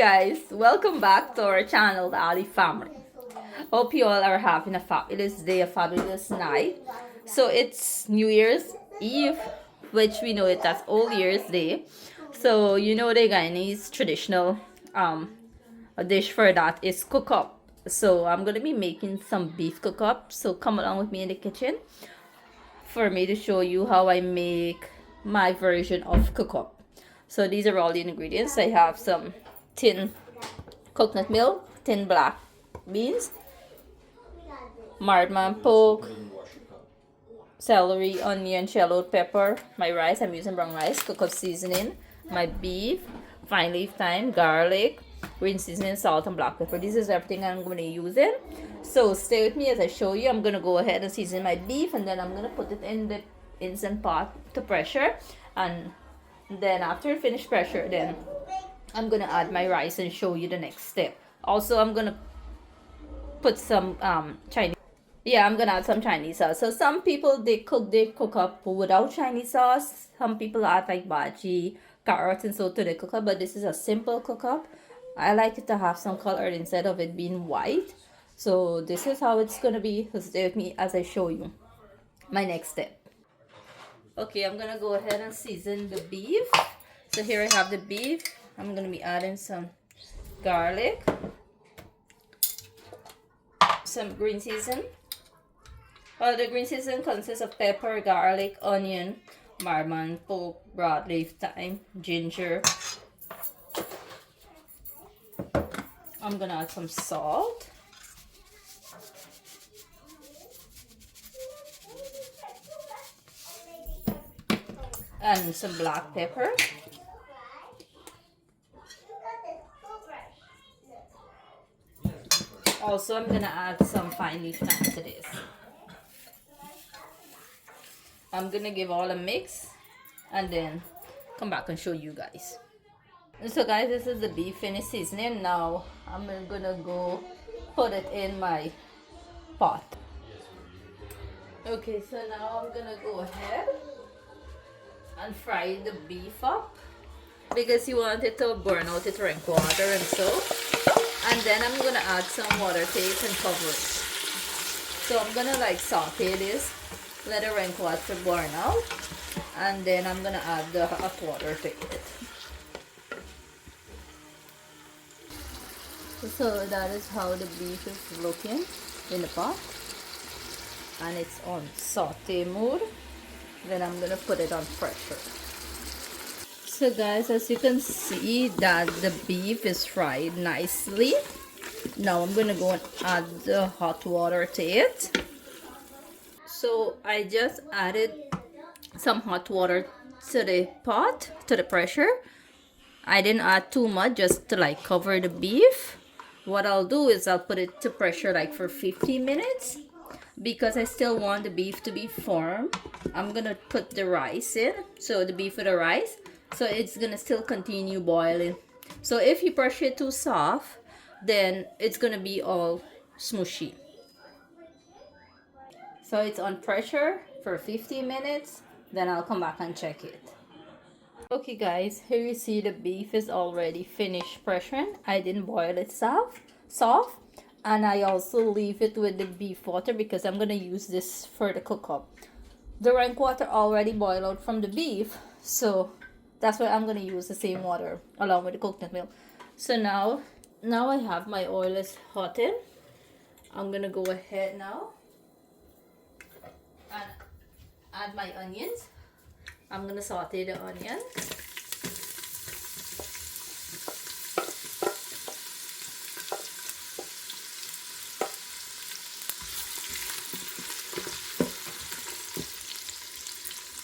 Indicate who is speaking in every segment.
Speaker 1: Guys, welcome back to our channel, the Ali family. Hope you all are having a fabulous day, a fabulous night. So it's New Year's Eve, which we know it as Old Year's Day. So you know the Guyanese traditional a dish for that is cookup. So I'm gonna be making some beef cookup. So come along with me in the kitchen for me to show you how I make my version of cookup. So these are all the ingredients. I have some tin coconut milk, tin black beans, marmot pork, celery, onion, shallot pepper, my rice, I'm using brown rice, cookup seasoning, my beef, fine leaf thyme, garlic, green seasoning, salt, and black pepper. This is everything I'm going to use in. So stay with me as I show you. I'm going to go ahead and season my beef, and then I'm going to put it in the instant pot to pressure, and then after I finish pressure, then I'm gonna add my rice and show you the next step. Also, I'm gonna put some Chinese. Yeah, I'm gonna add some Chinese sauce. So some people they cook up without Chinese sauce. Some people add like bhaji, carrots, and so to the cook up. But this is a simple cook up. I like it to have some color instead of it being white. So this is how it's gonna be. So stay with me as I show you my next step. Okay, I'm gonna go ahead and season the beef. So here I have the beef. I'm gonna be adding some garlic, some green season. Well, the green season consists of pepper, garlic, onion, marmot pork, broadleaf thyme, ginger. I'm gonna add some salt. And some black pepper. Also, I'm gonna add some fine leaf thyme to this. I'm gonna give all a mix and then come back and show you guys. So guys, this is the beef finished seasoning. Now I'm gonna go put it in my pot. Okay, so now I'm gonna go ahead and fry the beef up because you want it to burn out its rank water and so. And then I'm gonna add some water to it and cover it. So I'm gonna like saute this, let the rank water burn out, and then I'm gonna add the hot water to it. So that is how the beef is looking in the pot, and it's on saute mode. Then I'm gonna put it on pressure. So guys, as you can see that the beef is fried nicely. Now I'm gonna go and add the hot water to it. So I just added some hot water to the pot, to the pressure. I didn't add too much, just to like cover the beef. What I'll do is I'll put it to pressure like for 15 minutes. Because I still want the beef to be firm, I'm gonna put the rice in. So the beef with the rice, so it's gonna still continue boiling. So if you pressure it too soft, then it's gonna be all smushy. So it's on pressure for 15 minutes, then I'll come back and check it. Okay guys, here you see the beef is already finished pressuring. I didn't boil it soft. And I also leave it with the beef water because I'm gonna use this for the cook-up. The rank water already boiled out from the beef, so that's why I'm gonna use the same water along with the coconut milk. So now I have my oil is hot in. I'm gonna go ahead now and add my onions. I'm gonna saute the onion.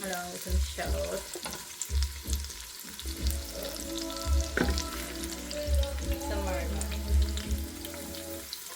Speaker 1: Along with some shallot, some marmot.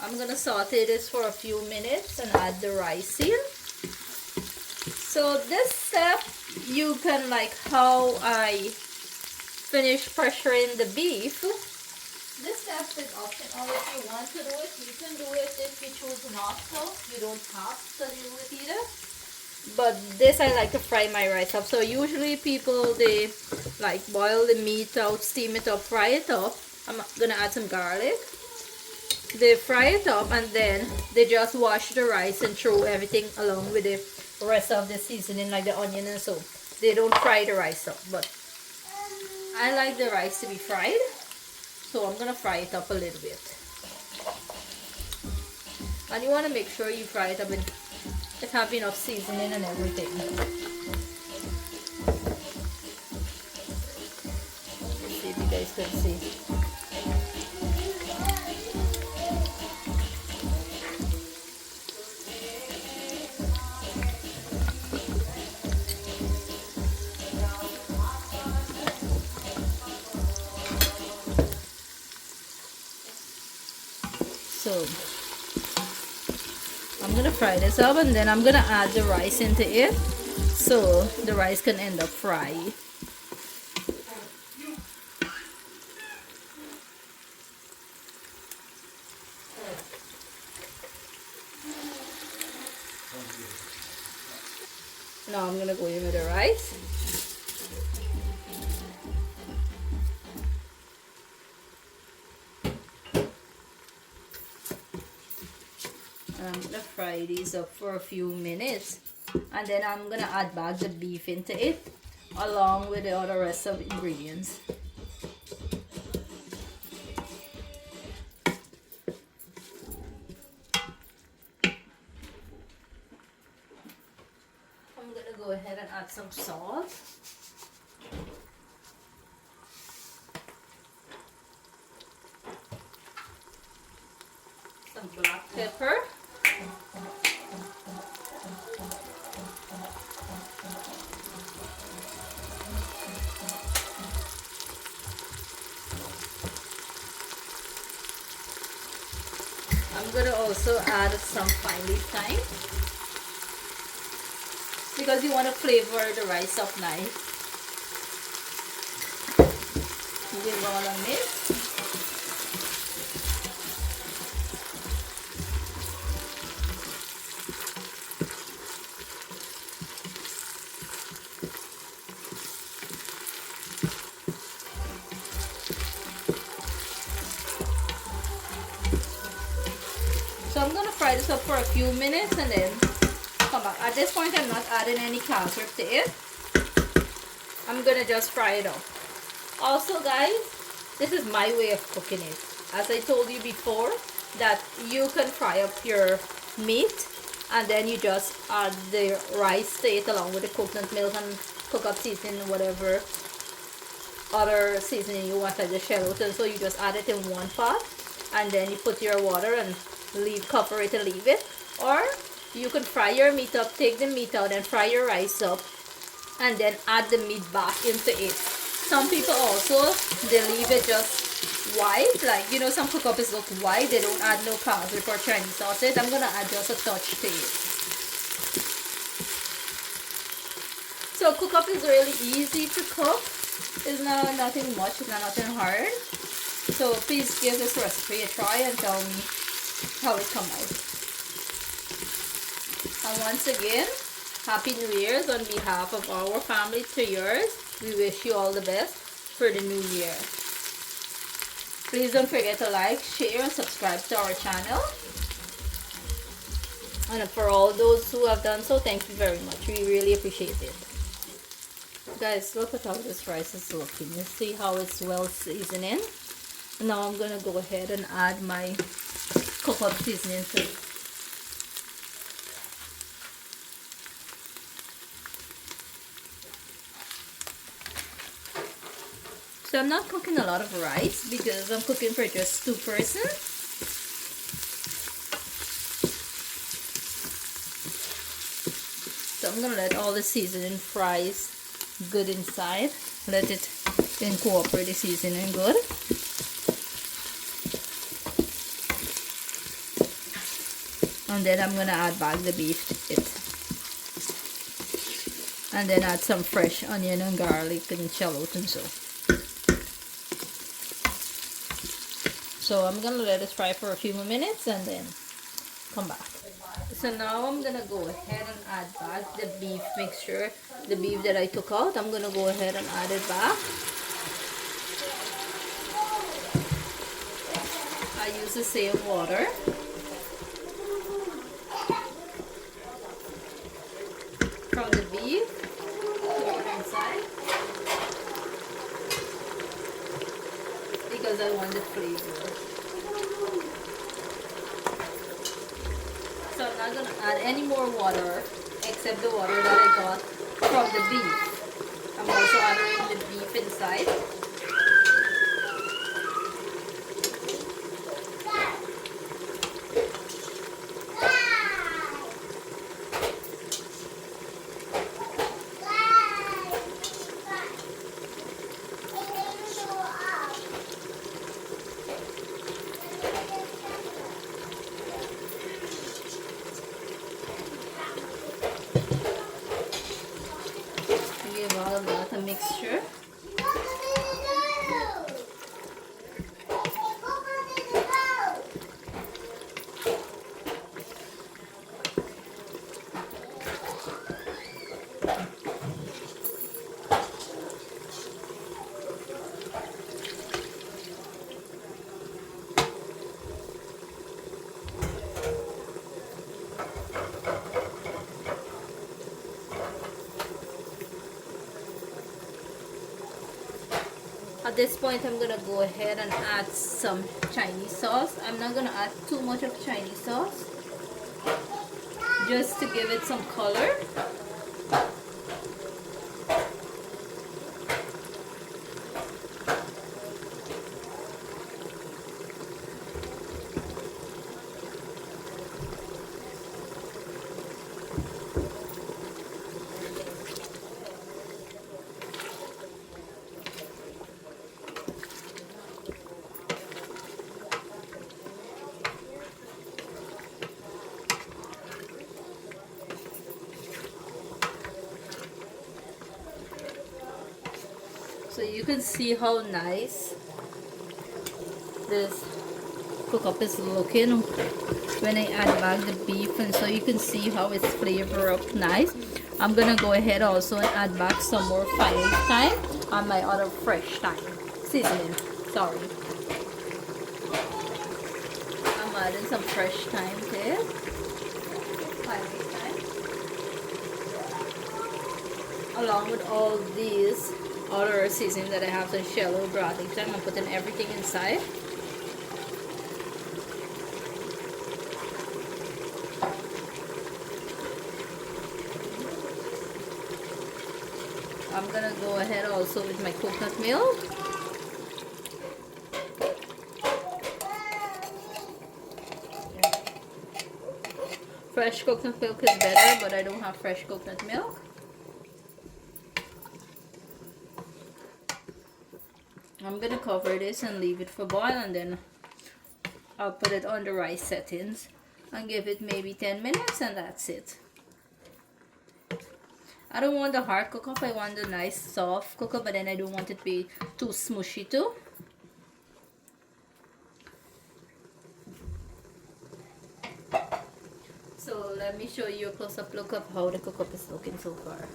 Speaker 1: I'm gonna saute this for a few minutes and add the rice in. So this step, you can like how I finish pressuring the beef. This step is optional. If you want to do it, you can do it. If you choose not to, you don't have to do it either. But this I like to fry my rice up. So usually people they like boil the meat out, steam it up, fry it up, I'm gonna add some garlic. They fry it up and then they just wash the rice and throw everything along with the rest of the seasoning, like the onion and so. They don't fry the rice up, but I like the rice to be fried, so I'm gonna fry it up a little bit. And you want to make sure you fry it up and it have enough seasoning and everything. Let's see if you guys can see. So I'm gonna fry this up and then I'm gonna add the rice into it so the rice can end up fried. Now I'm gonna go in with the rice. And I'm gonna fry these up for a few minutes, and then I'm gonna add back the beef into it along with the other rest of the ingredients. I'm gonna go ahead and add some salt. Some black pepper. I'm gonna also add some fine leaf thyme because you want to flavor the rice up nice. Give it all a mix. So I'm gonna fry this up for a few minutes and then come back. At this point, I'm not adding any casserole to it. I'm gonna just fry it up. Also, guys, this is my way of cooking it. As I told you before, that you can fry up your meat and then you just add the rice to it along with the coconut milk and cookup seasoning, whatever other seasoning you want, like the shallot. So you just add it in one pot and then you put your water and cover it and leave it. Or you can fry your meat up, take the meat out and fry your rice up and then add the meat back into it. Some people also, they leave it just white, like, you know, some cookup is look white, they don't add no casserole or Chinese sausage. I'm gonna add just a touch to it. So cookup is really easy to cook. It's not nothing much, it's not nothing hard. So please give this recipe a try and tell me how it comes out. And once again, Happy New Year's on behalf of our family to yours. We wish you all the best for the new year. Please don't forget to like, share and subscribe to our channel. And for all those who have done so, thank you very much. We really appreciate it. Guys, look at how this rice is looking. You see how it's well seasoning. Now I'm going to go ahead and add my cookup seasoning to it. So I'm not cooking a lot of rice because I'm cooking for just 2 persons. So I'm going to let all the seasoning fries good inside. Let it incorporate the seasoning good. And then I'm going to add back the beef to it. And then add some fresh onion and garlic and shallot and so. So I'm going to let it fry for a few more minutes and then come back. So now I'm going to go ahead and add back the beef mixture. The beef that I took out, I'm going to go ahead and add it back. use the same water. From the beef, pour it inside because I want the flavor. So I'm not going to add any more water except the water that I got from the beef. I'm also adding the beef inside. Give all of that a mixture. At this point, I'm gonna go ahead and add some Chinese sauce. I'm not gonna add too much of Chinese sauce, just to give it some color. So you can see how nice this cookup is looking when I add back the beef, and so you can see how it's flavor up nice. I'm gonna go ahead also and add back some more fine leaf thyme and my other fresh thyme seasoning. Sorry, I'm adding some fresh thyme there. Fine leaf thyme, along with all these other seasoning that I have, some shallow garlic thyme. I'm putting everything inside. I'm gonna go ahead also with my coconut milk. Fresh coconut milk is better, but I don't have fresh coconut milk. I'm gonna cover this and leave it for boil, and then I'll put it on the rice settings and give it maybe 10 minutes, and that's it. I don't want the hard cookup, I want the nice soft cookup, but then I don't want it to be too smushy too. So let me show you a close-up look of how the cookup is looking so far.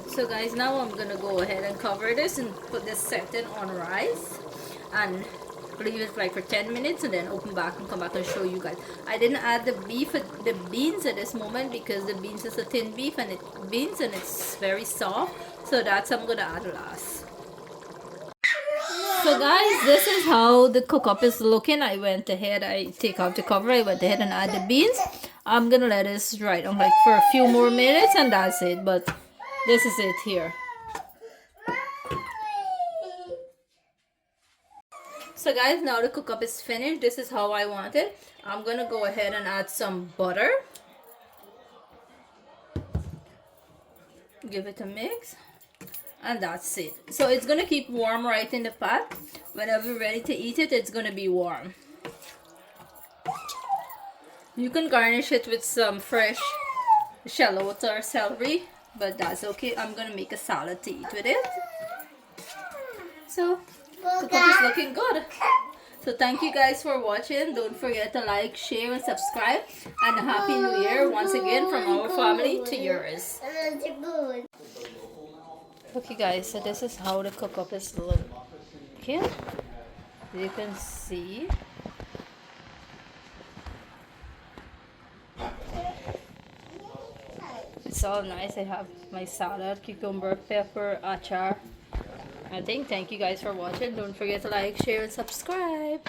Speaker 1: So guys, now I'm gonna go ahead and cover this and put this setting on rice and leave it like for 10 minutes, and then open back and come back and show you guys. I didn't add the beans at this moment because the beans is a thin beef and it's very soft, so that's I'm gonna add last. So guys, this is how the cookup is looking. I went ahead, I take off the cover, I went ahead and add the beans. I'm gonna let this dry down like for a few more minutes, and that's it. But this is it here. So guys, now the cookup is finished. This is how I want it. I'm gonna go ahead and add some butter. Give it a mix. And that's it. So it's gonna keep warm right in the pot. Whenever you're ready to eat it, it's gonna be warm. You can garnish it with some fresh shallot or celery, but that's okay. I'm gonna make a salad to eat with it. So the cookup is looking good. So thank you guys for watching. Don't forget to like, share, and subscribe. And Happy New Year once again from our family to yours. Okay guys, so this is how the cook-up is looking. You can see. It's all nice. I have my salad, cucumber, pepper, achar. I think thank you guys for watching. Don't forget to like, share, and subscribe.